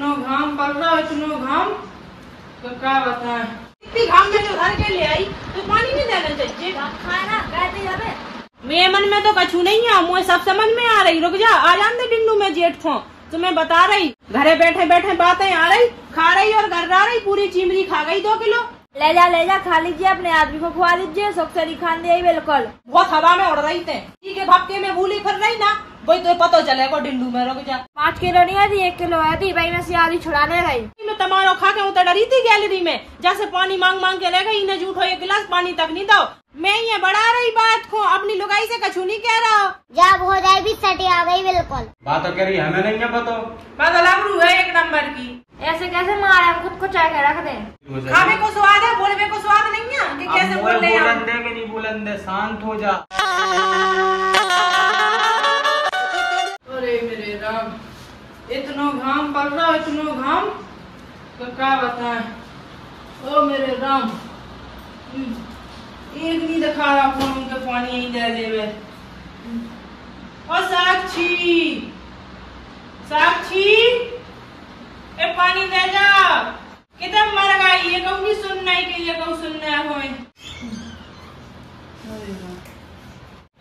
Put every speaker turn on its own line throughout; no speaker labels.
इतना घाम पड़ रहा है, इतना घाम तो क्या बताएं। इतनी घाम में जो घर के ले आई तो पानी नहीं देना चाहिए।
खाना
मेरे मन में तो कछु नहीं है, मुझे सब समझ में आ रही। रुक जा, आ जान दे डिंडू में जेठ थो तुम्हें बता रही। घरे बैठे बैठे बातें आ रही, खा रही और घर रही, पूरी चिमरी खा गई 2 किलो।
ले जा खा लीजिए, अपने आदमी को खुआ लीजिए, सुखसरी खान दे बिल्कुल।
बहुत हवा में उड़ रही थे, के भपके में भूली फिर रही ना, वही तो पता चलेगा डिंडू में। रुक जा,
5 किलो नहीं आती, 1 किलो आती भाई, मैं सियारी छुड़ाने रही।
मैं तमारो खा के उतर डरी थी गैलरी में, जैसे पानी मांग मांग के ले गई। इन्हें झूठो 1 गिलास पानी तक नहीं दो। मैं ये बढ़ा रही बात को, अपनी लुगाई से कछु नहीं कह रहा।
जब हो जाए भी सटी आ गई बिल्कुल।
बात तो करी हमें नहीं है पता।
बात लबरू है 1 नंबर की।
ऐसे कैसे मारे, हम खुद को चाय के रख दे।
खाने को स्वाद है, बोलने को स्वाद नहीं है कि कैसे बोल रहे हैं।
बोलंदे के नहीं बोलंदे, शांत हो जा।
अरे मेरे राम, इतना घाम पड़ रहा है, इतना घाम तो क्या बताएं। ओ मेरे राम, एक नहीं दिखा रहा फोन उनके पानी यहीं दे देवे। और साक्षी, साक्षी ए पानी दे जा। कितना मर गई, ये कहूँ नहीं सुनना है कि ये कहूँ सुनना है।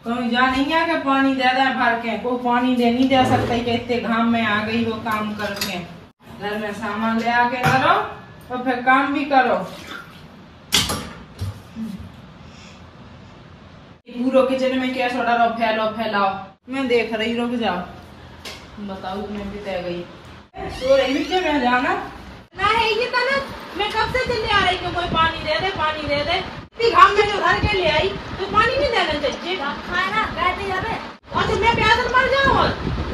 कहूँ जा नहीं है कि पानी दे दे भर के, कोई पानी दे नहीं दे सकता कि इतने घाम में आ गई वो काम करके। घर में सामान ले आके करो और फिर काम भी करो। पूरा किचन में क्या सोडा रो फैलाओ। मैं देख रही, रुक जाओ, बताओ तुम्हें भी तय गई। सो रही मिट्टी में जाना ना है ये तना। मैं कब से चले आ रही कि कोई पानी दे दे, पानी दे दे। इतनी घाम में जो घर के ले आई तो पानी नहीं देना चाहिए।
खाना कहते जावे
और तो मैं प्यास मर जाऊँ।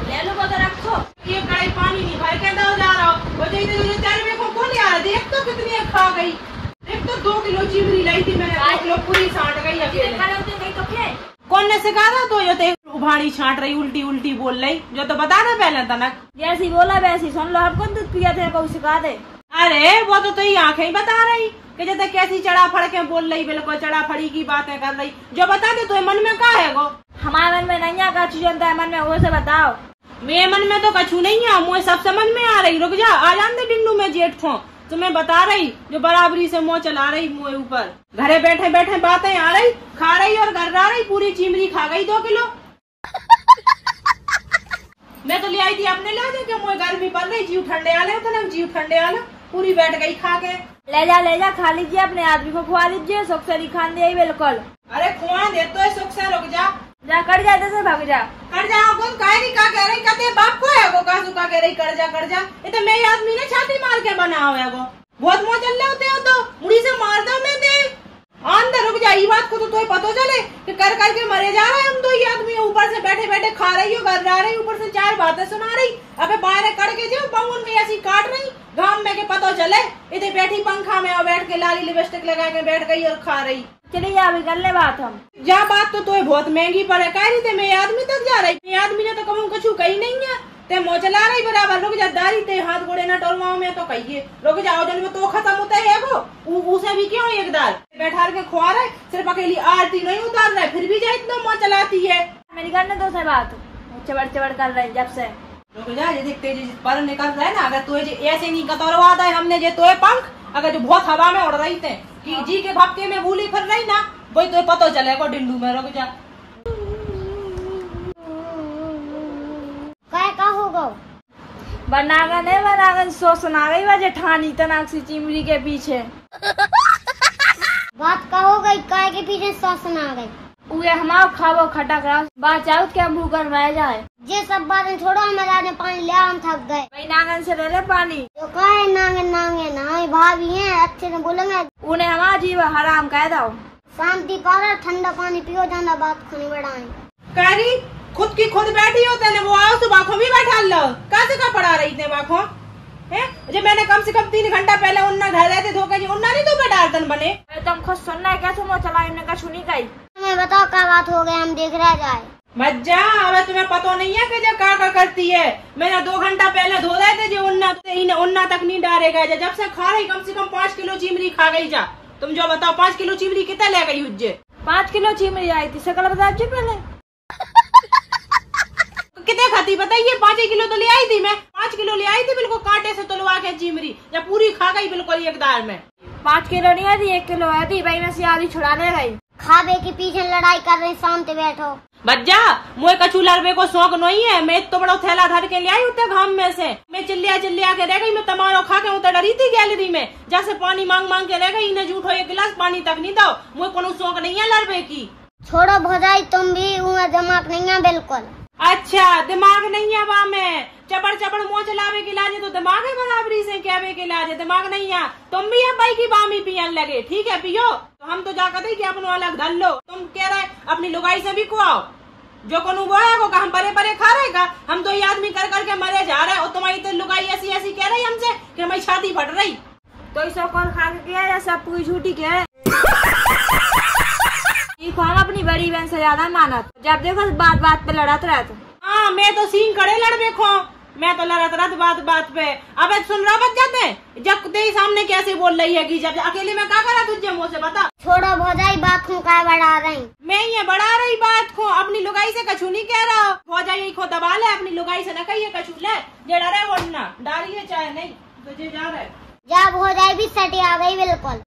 ले लो तो रखो,
ये कड़ाई पानी नहीं भर के दो जा रहा हो। वो जो 4 में को कौन आ रहा, देख तो कितनी खा गई। देख तो 2 किलो चिमरी लाई थी मैंने, 2 किलो पूरी साट गई अकेले। कौन ने सिखा था तो जो उभाड़ी छाट रही, उल्टी उल्टी बोल रही, जो तो बता ना पहले तनक।
जैसी बोला वैसी सुन लो, आपको दूध पिया थे को सिखा दे।
अरे वो तो ही आंखें ही बता रही कि जैसे कैसी चढ़ा फड़ के बोल रही, बिल्कुल चढ़ा फड़ी की बातें कर रही। जो बता दे तो मन में क्या है वो।
हमारे मन में नहीं है, का चीज है मन में, वो से बताओ।
मेरे मन में तो कछु नहीं है, मुझे सब समझ में आ रही। रुक जा, आ जान दे डिंडू में जेठ थो तुम्हें बता रही, जो बराबरी से मुँह चला रही मुँह ऊपर। घरे बैठे बैठे बातें आ रही, खा रही और घर रही, पूरी चिमरी खा गई 2 किलो। मैं तो ले आई थी अपने लाने के, मुझे गर्मी पड़ रही, जीव ठंडे आले तो ना, जीव ठंडे आले, पूरी बैठ गई खा के।
ले जा खा लीजिए, अपने आदमी को खुआ लीजिए, सुखसरी खान दे बिल्कुल।
अरे खुआ दे तो सुख से। रुक जा,
कट जा, जैसे भाग जा।
कर जा कौन काय नहीं का कह रही, कहते बाप को है वो कासू का कह रही कर जा। ये तो मेरे आदमी ने छाती मार के बना हुआ है वो। बहुत मोह चल रहे होते हो तो मुड़ी से मार दो मैं दे अंदर। रुक जा, ये बात को तो पता चले कि कर करके मरे जा रहे हैं हम 2 ही आदमी। ऊपर से बैठे बैठे खा रही हो, घर जा रही, ऊपर से 4 बातें सुना रही। अबे बाहर करके जो बाउन में ऐसी काट रही घाम में के पता चले। इधर बैठी पंखा में और बैठ के लाली लिपस्टिक लगा के बैठ गई और खा रही।
चलिए जा, अभी कर ले बात हम।
जा बात तो बहुत महंगी पड़े, कह रही थे मेरे आदमी तक जा रही। मेरे आदमी ने तो कहूँ कछु कही नहीं है, ते मोह चला रही बराबर। रुक जा, दारी ते हाथ गोड़े न टोलवाओ में तो कहिए। रुक जाओ, जन में तो खत्म होता है वो, उसे भी क्यों एक दार बैठा के खुआ रहे, सिर्फ अकेली आरती नहीं उतार रहे, फिर भी जा इतना मोह चलाती है।
मेरी करने दो से बात, चबड़ चबड़ कर रहे जब से।
रुक जा, ये तेजी पर निकल रहा है ना, अगर तुझे ऐसे नहीं कतरवा था हमने जे तोए पंख, अगर जो बहुत हवा में उड़ रही थे कि जी के भपके में भूली फिर रही ना, वही तो पता चलेगा डिंडू में। रुक जा,
का होगा बनागन है, बनागन सो सुना गई वह जेठानी तनाक्षी चिमरी के पीछे।
बात का हो गई, काय के पीछे सो सुना गई।
उगे हमारा खावो खटक रहा, बात चाहो क्या मुँह कर रह जाए।
ये सब बातें छोड़ो, हमें पानी ले, हम थक गए।
भाई नागन से ले ले पानी।
तो कहे नांगे नांगे ना, भाभी हैं अच्छे से बोलेंगे।
उन्हें हमारा जीव हराम कह दो।
शांति पारा, ठंडा पानी पियो, जाना बात खानी बढ़ाए।
करी खुद की खुद बैठी होते ना, वो आओ तो बाखों भी बैठा लो। कैसे का पढ़ा रही थे बाखों है? जब मैंने कम से कम 3 घंटा पहले उन्ना घर रहते धोखे जी, उन्ना नहीं तो बैठातन बने।
तुम खुद सुनना है, कैसे मुँह चला इन्हें कछु नहीं कही।
हमें बताओ क्या बात हो गई, हम देख रह जाए।
मत जा, अब तुम्हें पता नहीं है कि जो का करती है। मैंने 2 घंटा पहले धो रहे थे जो उन्ना तक नहीं डालेगा। जब से खा रही कम से कम 5 किलो चिमरी खा गई। जा तुम जो बताओ, 5 किलो चिमरी कितना ले गई हुज्जे?
5 किलो चिमरी आई थी, सकल बता पहले
कितने छाती बताइए 5 किलो तो ले आई थी मैं, 5 किलो ले आई थी बिल्कुल कांटे से तुलवा के चिमरी, जब पूरी खा गई बिल्कुल एक दार में।
5 किलो नहीं आई थी, 1 किलो आई थी भाई, मैं से आधी छुड़ाने गई।
खाबे के पीछे लड़ाई कर रही, शांत बैठो।
बज्जा मुझे कछू लड़बे को शौक नहीं है, मैं तो बड़ा थैला धर के ले आई उतने घाम में से, मैं चिल्लिया के रह गई, मैं तमारो खा के उतर डरी थी गैलरी में, जैसे पानी मांग मांग के रह गई, इन्हें झूठो 1 गिलास पानी तक नहीं दो, मुझे कोनो शौक नहीं है लड़बे की।
छोड़ो भौजाई, तुम भी उहाँ दिमाग नहीं है बिल्कुल।
अच्छा दिमाग नहीं है बा में, चपड़ मुँह चलावे के लाजे तो दिमाग है बराबरी से कहवे के लाजे, दिमाग नहीं है। तुम भी अब भाई की बामी पियन लगे, ठीक है पियो, तो हम तो जाकर कि अपनो अलग धर लो। तुम कह रहे अपनी लुगाई से भी खुआओ, जो कोनो गोया को हम परे परे खा रहेगा, हम तो ये आदमी कर करके मरे जा रहे, और तुम्हारी तो लुगाई ऐसी कह रही हमसे कि हमारी छाती फट रही।
तो इस कौन खा के गया या सब पूरी झूठी कह हम अपनी बड़ी बहन से ज्यादा मानत, जब देखो बात बात पे लड़त रहते।
हाँ मैं तो सीन कड़े लड़बे खो, मैं तो लड़त रहत बात बात पे। अब सुन रहा बच जाते जब तेरे सामने कैसे बोल रही है कि जब अकेले में क्या करा तुझे मुँह से बता।
छोड़ो भौजाई, बात को क्या बढ़ा रही,
मैं ये बढ़ा रही बात को, अपनी लुगाई से कछू नहीं कह रहा। भौजाई खो दबा ले, अपनी लुगाई से न कहिए कछू ले, जे डरे वरना डालिए चाहे नहीं तुझे जा रहे।
जा भौजाई भी सटी आ गई बिल्कुल।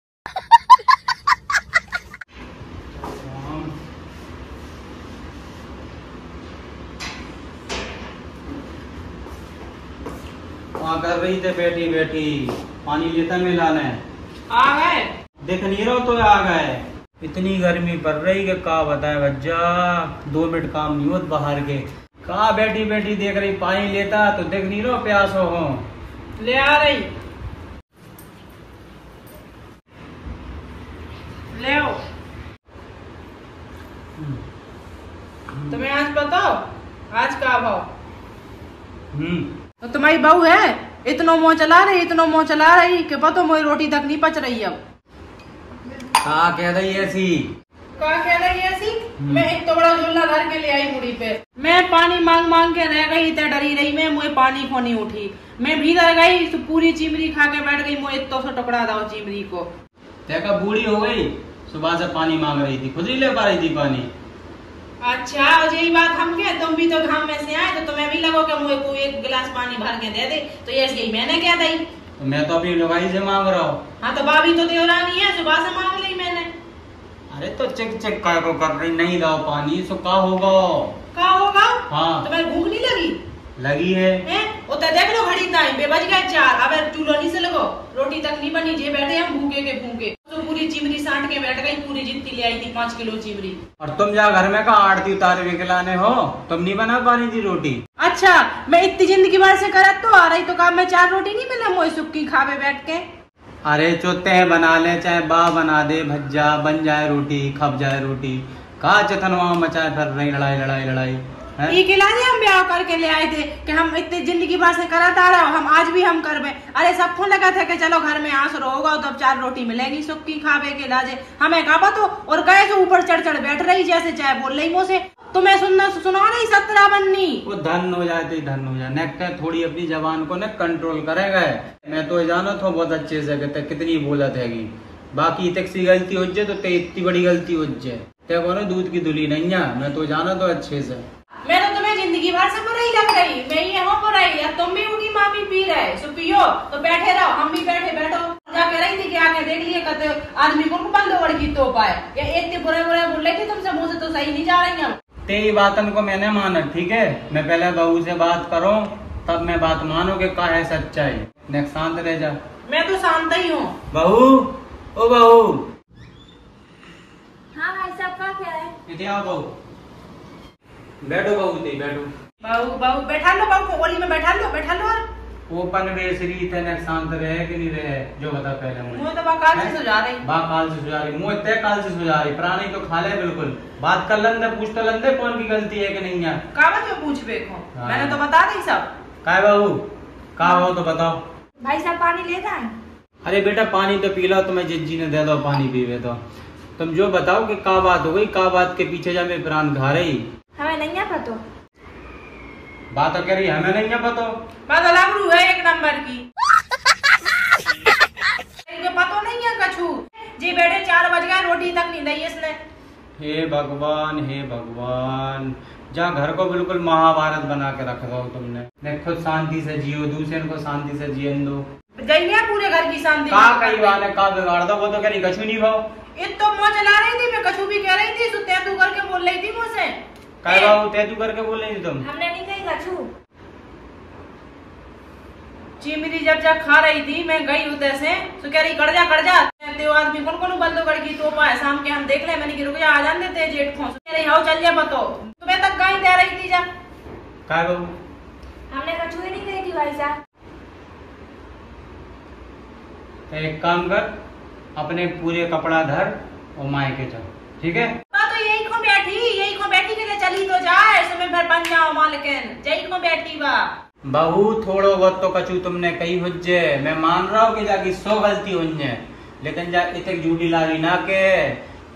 वहाँ कर रही थे बैठी बैठी, पानी लेता मिलाने
आ गए,
देख नहीं रहो तो आ गए। इतनी गर्मी पड़ रही कि का बताए बच्चा, 2 मिनट काम नहीं होता बाहर के, कहा बैठी बैठी देख रही पानी लेता तो देख नहीं रहो प्यास हो
ले आ रही, ले आओ। तुम्हें आज बताओ आज का भाव। तो तुम्हारी बहू है इतनो मुँह चला रही कि पतो मोई रोटी तक नहीं पच रही अब।
का कह रही ऐसी,
क्या कह रही है ऐसी? मैं एक तो बड़ा झोला धर के ले आई मुड़ी पे, मैं पानी मांग मांग के रह गई, इतने डरी रही मैं, मुझे पानी को नहीं उठी, मैं भीतर गई तो पूरी चिमरी खा के बैठ गई, मुझे तो टुकड़ा दो चिमरी को।
देखा बूढ़ी हो गई, सुबह से पानी मांग रही थी, खुद ही ले पा रही थी पानी।
अच्छा और यही बात हम के, तुम भी तो घाम में से आए तो तुम्हें भी लगो कि मुझे को 1 गिलास पानी भर के दे दे, तो ये यही मैंने क्या दी,
तो मैं तो अपनी लुगाई से मांग रहा हूँ।
हाँ तो भाभी तो देवरानी है, सुबह से मांग ली मैंने।
अरे तो चेक काय को कर रही, नहीं दो पानी सो का होगा,
क्या होगा?
हाँ
तुम्हें भूख नहीं लगी?
लगी है,
उतर देख लो घड़ी टाइम पे बज गए 4, अब चूल्हो नहीं से लगो, रोटी तक नहीं बनी, जे बैठे हम भूखे के भूखे, तो पूरी चिमरी साट के बैठ गई, पूरी जितनी ले आई थी 5 किलो चिमरी।
और तुम जा घर में कहा आरती उतारे के लाने हो, तुम नहीं बना पा रही थी रोटी।
अच्छा मैं इतनी जिंदगी भर से करत तो आ रही, तो काम में 4 रोटी नहीं मिले मोई सुक्की खावे बैठ के।
अरे चोते हैं बना ले, चाहे बा बना दे, भज्जा बन जाए रोटी, खप जाए रोटी, कहा चथनवा मचाए फिर रही लड़ाई
एक इलाज हम ब्याह करके ले आए थे कि हम इतनी जिंदगी भर से करत आ रहा, हम आज भी हम करबे। अरे सबको लगा था कि चलो घर में आंस होगा तो अब 4 रोटी मिलेगी सुक्की खावे के लाजे, हमें कहा पतो और कहे से ऊपर चढ़ बैठ रही जैसे चाहे बोल रही मुँह से, तुम्हें सुना नहीं 17 बननी।
वो धन हो जाए धन हो जाए, नेक्टर थोड़ी अपनी जबान को न कंट्रोल करेगा। मैं तो जानो तो बहुत अच्छे से कहते कितनी बोलत हैगी, बाकी तक सी गलती हो जाए तो ते इतनी बड़ी गलती हो जाए, ते को दूध की दुली नहीं है, मैं तो जानो तो अच्छे से।
मैं तो तुम्हें जिंदगी भर से बुराई लग रही, मैं ये हूँ बुराई, अब तुम भी होगी मामी पी रहे सो पियो, तो बैठे रहो, हम भी बैठो। जाके रही थी कि आके देख लिए कहते आदमी को बंद ओवर की तो पाए, या इतने बुरे बोल रहे थे तुमसे, मुँह से तो सही नहीं जा रही हम।
तेरी बातन को मैंने माना, ठीक है, मैं पहले बहू से बात करूं तब मैं बात मानू कि का है सच्चाई, नेक्स्ट शांत रह जा।
मैं तो शांत ही हूँ।
बहू ओ बहू।
हाँ भाई साहब क्या कह रहे हैं?
इधर आओ बहू, बैठो बहू ते बैठो।
बहू बैठा लो, बहू को ओली में बैठा लो और
वो पनवेसरी थे शांत रहे कि नहीं रहे, जो बता पहले
मुझे तो बाकाल से सुझा रही,
बाकाल से सुझा रही, मुँह तय काल से सुझा रही, प्राणी तो खा ले बिल्कुल, बात कर लंदे पूछ तो लंदे कौन की गलती है कि नहीं है,
कावा जो पूछ बेखो, मैंने तो बता दी सब।
काय बहू का हो तो बताओ।
भाई साहब पानी लेता है?
अरे बेटा पानी तो पी लो, तुम्हें जिज्जी ने दे दो पानी पीवे तो, तुम जो बताओ कि का बात हो गई, का बात के पीछे जा मैं प्राण घा रही।
हमें नहीं है पतो।
बात तो कह रही हमें नहीं है पतो,
बात अलग रू है 1 नंबर की। पतो नहीं है कछु, जी बेटे 4 बज गए रोटी तक नहीं दी इसने।
हे भगवान जहाँ घर को बिल्कुल महाभारत बना के रखा हो तुमने। मैं खुद शांति से जियो, दूसरे को शांति से जियन दो।
जइया पूरे घर की शांति
का कई बार है का बिगाड़ दो, वो तो कहीं कछु नहीं भाव।
तो मुँह चला रही थी, मैं कछु भी कह रही थी, सुते तू करके बोल रही थी मुझसे।
काय बाबू तू करके बोल रही थी तुम?
हमने नहीं कही कछु।
चिमरी जब खा रही थी, मैं गई उधर से तो कह रही कड़ जा तो आदमी कौन बंदो कर की तो पाए शाम के हम देख ले। मैंने की रुक जा, आ जाने देते जेठ खोस कह रही हाउ चल जा बतो, तुम्हें तक गाय दे रही थी। जा
काय बाबू
हमने कछु ही नहीं कही थी भाई साहब।
एक काम कर, अपने पूरे कपड़ा धर और मायके चल, ठीक है?
तो यही को बैठी के चली तो जाए, समय भर बन जाओ मालकिन, यही को बैठी बा।
बहू थोड़ो बहुत तो कछु तुमने कही हुज्जे, मैं मान रहा हूँ कि जाकी 100 गलती हुज्जे, लेकिन जा इतने झूठी लागी ना के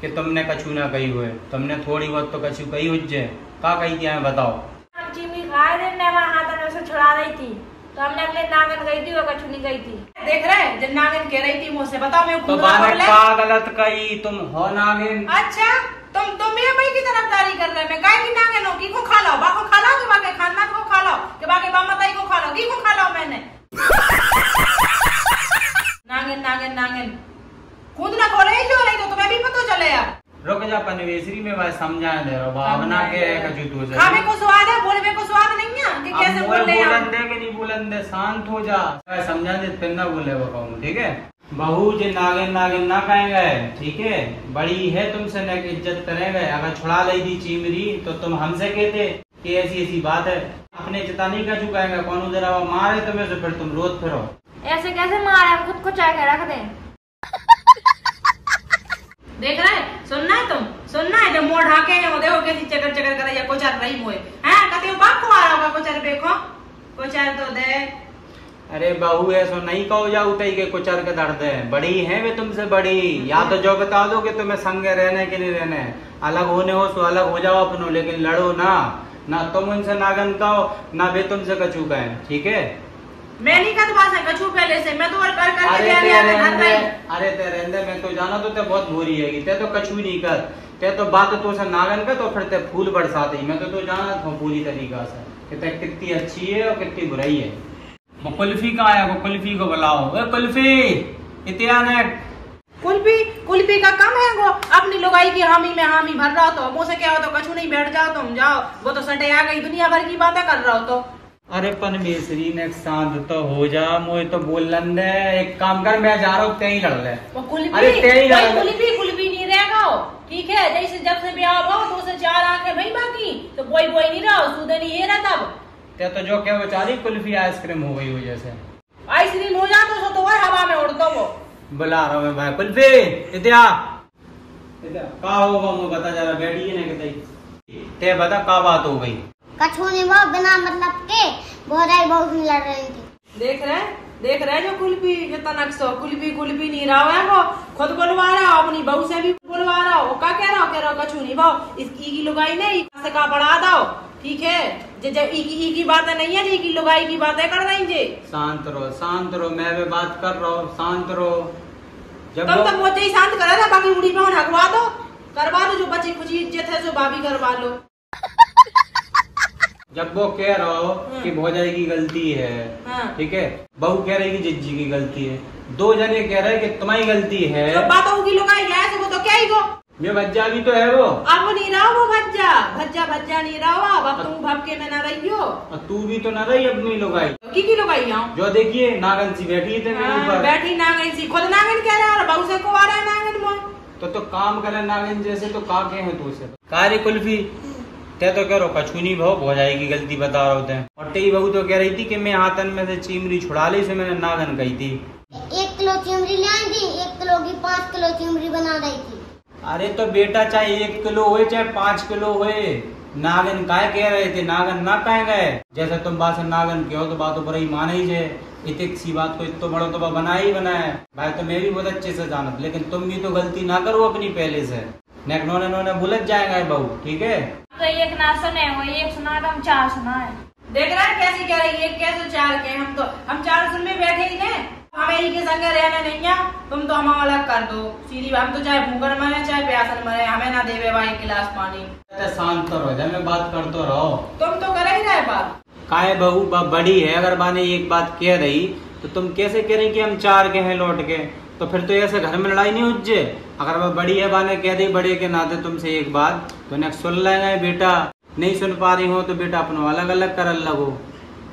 कि तुमने कछु ना कही हुए। तुमने थोड़ी बहुत तो कछु कही हुज्जे, का कही थी हमें बताओ?
हम चिमनी खाए थे, मैं वहाँ हाथ में उसे छुड़ा रही थी, तो हमने अगले नागन गई थी, वो कछु नहीं गई थी।
देख रहे जब नागिन कह रही थी मुझसे, बताओ मैं
तो का गलत कही, तुम हो नागिन?
अच्छा तुम मेरे भाई की तरफदारी कर रहे हैं, मैं गाय की नागिन हूँ, की को खा लो, बा को खा लो, कि बाके खानदान को खा लो, कि बाके बामताई को खा लो, की को खा लो मैंने। नागिन खुद ना खोले ही जो नहीं तो तुम्हें भी पता चले यार।
रुक जा पनवेसरी में भाई समझा दे रहा भावना के कछु तू से।
खाने को स्वाद है, बोलने को स्वाद नहीं है कि कैसे बोल रहे हैं।
बोलन दे कि नहीं बोलन दे, शांत हो जा, समझा दे फिर ना बोले वो कहूँ, ठीक है? बहू जे नागिन ना कहेंगे, ठीक है? बड़ी है तुमसे न इज्जत करेंगे। अगर छुड़ा ली थी चिमरी तो तुम हमसे कहते कि ऐसी बात है, अपने चिता नहीं कर चुकाएंगे, कौन जरा मारे तुम्हें तो फिर तुम रोज फिरो।
ऐसे कैसे मारे, खुद को चाय के रख दे।
देख रहे सुनना है जब मोड़ ढाके हैं, देखो कैसी चकर करे या कोचर रही मोए हैं, कहते हो बाप को आ रहा होगा कोचर, देखो कोचर तो दे।
अरे बहू ऐसा नहीं कहो जा उतई के कुचर के दर्द है, बड़ी है वे तुमसे बड़ी। या तो जो बता दो कि तुम्हें संगे रहने के नहीं रहने, अलग होने हो तो अलग हो जाओ अपनो, लेकिन लड़ो ना तुम उनसे नागन कहो ना वे तुमसे कछू कहे, ठीक है?
मैं नहीं कटवा से कछू पहले से, मैं तो और कर करके
अरे
दे
रहने मैं तो जाना तो ते बहुत बुरी है, ते तो कछू नहीं कर, ते तो बात तो से नागन का तो फिर ते फूल बरसाते ही। मैं तो जाना था पूरी तरीका से कि ते कितनी अच्छी है और कितनी बुराई है। वो कुल्फी कहाँ है? वो कुल्फी को बुलाओ। कुल्फी इतिहास
कुल्फी का कम है, वो अपनी लुगाई की हामी में हामी भर रहा हो, मुझसे क्या हो तो कछु नहीं, बैठ जाओ तुम जाओ, वो तो सटे आ गई दुनिया भर की बातें कर रहा हो तो।
अरे पनमेसरी ने शांत तो हो जा, मुझे तो बोलन दे। एक काम कर, मैं जा रहा हूँ तेई लड़ ले।
कुल्फी नहीं रहेगा, ठीक है? जैसे जब से ब्याह हुआ तो उसे 4 आंखें भाई बाकी तो कोई नहीं रहा, सूदे नहीं है रहा तब।
ते तो जो क्या बेचारी कुल्फी आइसक्रीम हो गई हो, जैसे
आइसक्रीम हो जाता तो वह हवा में उड़ता वो।
बुला रहा हूँ मैं भाई। कुल्फी इतिया का होगा मुझे बता जरा, बैठी है ना कि ते बता का बात हो गई?
कछु नहीं, वो बिना मतलब के बहुत लड़ रही थी।
देख रहे जो कुल्फी कितना नक्शो, कुल्फी नहीं रहा है, वो खुद बुलवा रहा, अपनी बहू से भी बुलवा रहा, वो का कह रहा कछु नहीं भाव, इसकी की लुगाई नहीं से का बढ़ा दो, ठीक है? जब की बातें नहीं है, की लुगाई की बातें कर रही जे।
शांत रहो, मैं भी बात कर रहा हूँ, शांत रहो।
जब तुम मुझे ही शांत करा था, बाकी उड़ी पे हकवा दो, करवा लो, जो बची खुची इज्जत है जो भाभी करवा लो।
जब वो कह रहा हो कि भौजाई की गलती है, ठीक है? बहू कह रही कि जिज्जी की गलती है, 2 जने कह रहे कि तुम्हारी गलती है।
तो बातों की लुगाई है तो वो तो क्या ही गो,
मैं भज्जा भी तो है वो।
अब नहीं रहा वो भज्जा नहीं रहा, अब तुम भपके में ना रही हो।
तू भी तो ना रही अपनी लुगाई
की लुगाई आओ,
जो देखिए नागन सी बैठी थे मेरे ऊपर।
बैठी नागन सी, खुद नागन कह रहा है, बहू से को आ रहा है नागन मोह।
तो काम करे नागन जैसे, तो का के है तू से कार्य कुल्फी ते तो कह रो कछु नहीं भाव, भौजाई की गलती बता रहे होते हैं। और तेरी बहू तो कह रही थी कि मैं हाथन में से चिमरी छुड़ा ली, से मैंने नागन कही थी।
1 किलो चिमरी ले आई थी, 1 किलो की 5 किलो चिमरी बना रही थी।
अरे तो बेटा चाहे 1 किलो हुए चाहे 5 किलो हुए, नागन काय कह रहे थे? नागन ना कहे गए, जैसे तुम बात से नागन कहो तो बातों पर ही माने ही जे, इतनी सी बात को इतना बड़ा तो बना ही बनाया भाई। तो मैं भी बहुत अच्छे से जानत, लेकिन तुम भी तो गलती ना करो अपनी पहले से, नोने बुलझ जाएगा बहू, ठीक है?
तो एक ना सुने, वो एक सुना तो हम 4 सुना है।
देख रहा है कैसी कह रही है, कैसे 4 के, हम 4 सुन में बैठे ही थे, हमें ही के संगे रहने नहीं है, तुम तो हम अलग कर दो सीधी। हम तो चाहे भूखन मरे चाहे प्यासन मरे, हमें ना देवे भाई एक गिलास पानी।
शांत तो रहो, मैं बात करते रहो।
तुम तो करे ही रहे बात।
काहे बहू बड़ी है, अगर बाने एक बात कह रही तो तुम कैसे कह रही कि हम 4 के हैं लौट के, तो फिर तो ऐसे घर में लड़ाई नहीं उज्जे। अगर वह बड़ी है बाने कह दी बड़े के नाते तुमसे एक बात तो नेक्स्ट सुन लेंगे। बेटा नहीं सुन पा रही हो तो बेटा अपना अलग अलग कर लगो,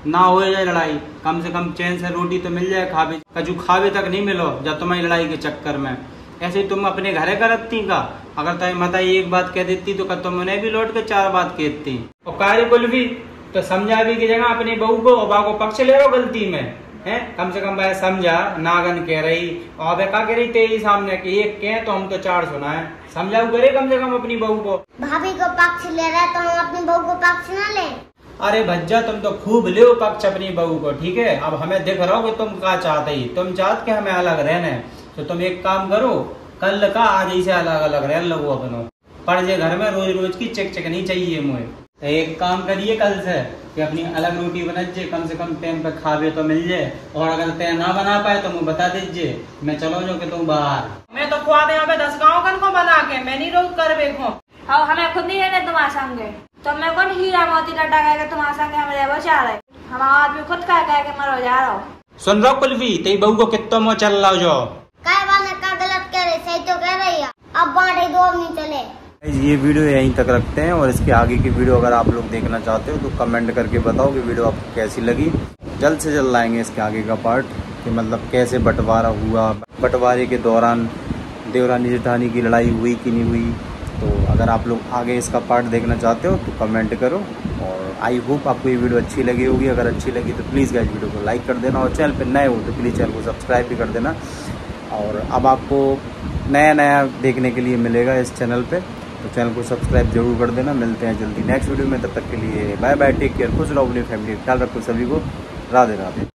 ना हो जाए लड़ाई। कम से कम चैन से रोटी तो मिल जाए, खावे कजू खावे तक नहीं मिलो जब तुम्हारी लड़ाई के चक्कर में। ऐसे तुम अपने घरे का रखती का, अगर तुम्हें माता एक बात कह देती तो तुम उन्हें भी लौट के 4 बात कहती। और कार्य कुल भी तो समझा भी की जगह अपनी बहू को और बा को पक्ष ले रहो गलती में है। कम से कम भाई समझा, नागन कह रही और वे क्या कह रही तेरी सामने कि एक कह तो हम तो 4 सुना है। समझाऊ करे कम से कम अपनी बहू को।
भाभी को पक्ष ले रहा है तो हम अपनी बहू को पक्ष ना ले।
अरे भज्जा तुम तो खूब ले पक्ष अपनी बहू को, ठीक है। अब हमें दिख रहा हो कि तुम क्या चाहते ही, तुम चाहते कि हमें अलग रहने, तो तुम एक काम करो कल का आज ही से अलग अलग रह लगो अपनो। पर जे घर में रोज रोज की चिक नहीं चाहिए मुझे। तो एक काम करिए कल से कि अपनी अलग रोटी बना दीजिए, कम से कम टाइम पे खावे तो मिल जाए। और अगर तय ना बना पाए तो मुझे बता दीजिए, मैं चलो जो कि तुम बाहर।
मैं तो खुआ दे 10 गाँव कन को बना के, मैं नहीं रोक कर देखो।
हाँ हमें खुद नहीं रहने तुम्हारे संगे, तो मैं कौन हीरा मोती लड्डा कह के तुम्हारे संगे हम रह बचा रहे। हमारा आदमी खुद कह के मरो जा रहा हो।
सुन रहो कुल्फी तेरी बहू को कितना मुँह चल रहा हो जो
काय बाने का गलत कह रहे, सही तो कह रही है। अब बांटे 2 नहीं चले।
ये वीडियो यहीं तक रखते हैं, और इसके आगे की वीडियो अगर आप लोग देखना चाहते हो तो कमेंट करके बताओ कि वीडियो आपको कैसी लगी। जल्द से जल्द लाएंगे इसके आगे का पार्ट कि मतलब कैसे बंटवारा हुआ, बंटवारे के दौरान देवरानी जेठानी की लड़ाई हुई कि नहीं हुई। तो अगर आप लोग आगे इसका पार्ट देखना चाहते हो तो कमेंट करो। और आई होप आपको ये वीडियो अच्छी लगी होगी। अगर अच्छी लगी तो प्लीज़ गाइस वीडियो को लाइक कर देना, और चैनल पर नए हो तो प्लीज़ चैनल को सब्सक्राइब भी कर देना। और अब आपको नया देखने के लिए मिलेगा इस चैनल पे, तो चैनल को सब्सक्राइब जरूर कर देना। मिलते हैं जल्दी नेक्स्ट वीडियो में, तब तक के लिए बाय बाय, टेक केयर, खुश रहो, अपनी फैमिली ख्याल रखो, सभी को राधे राधे।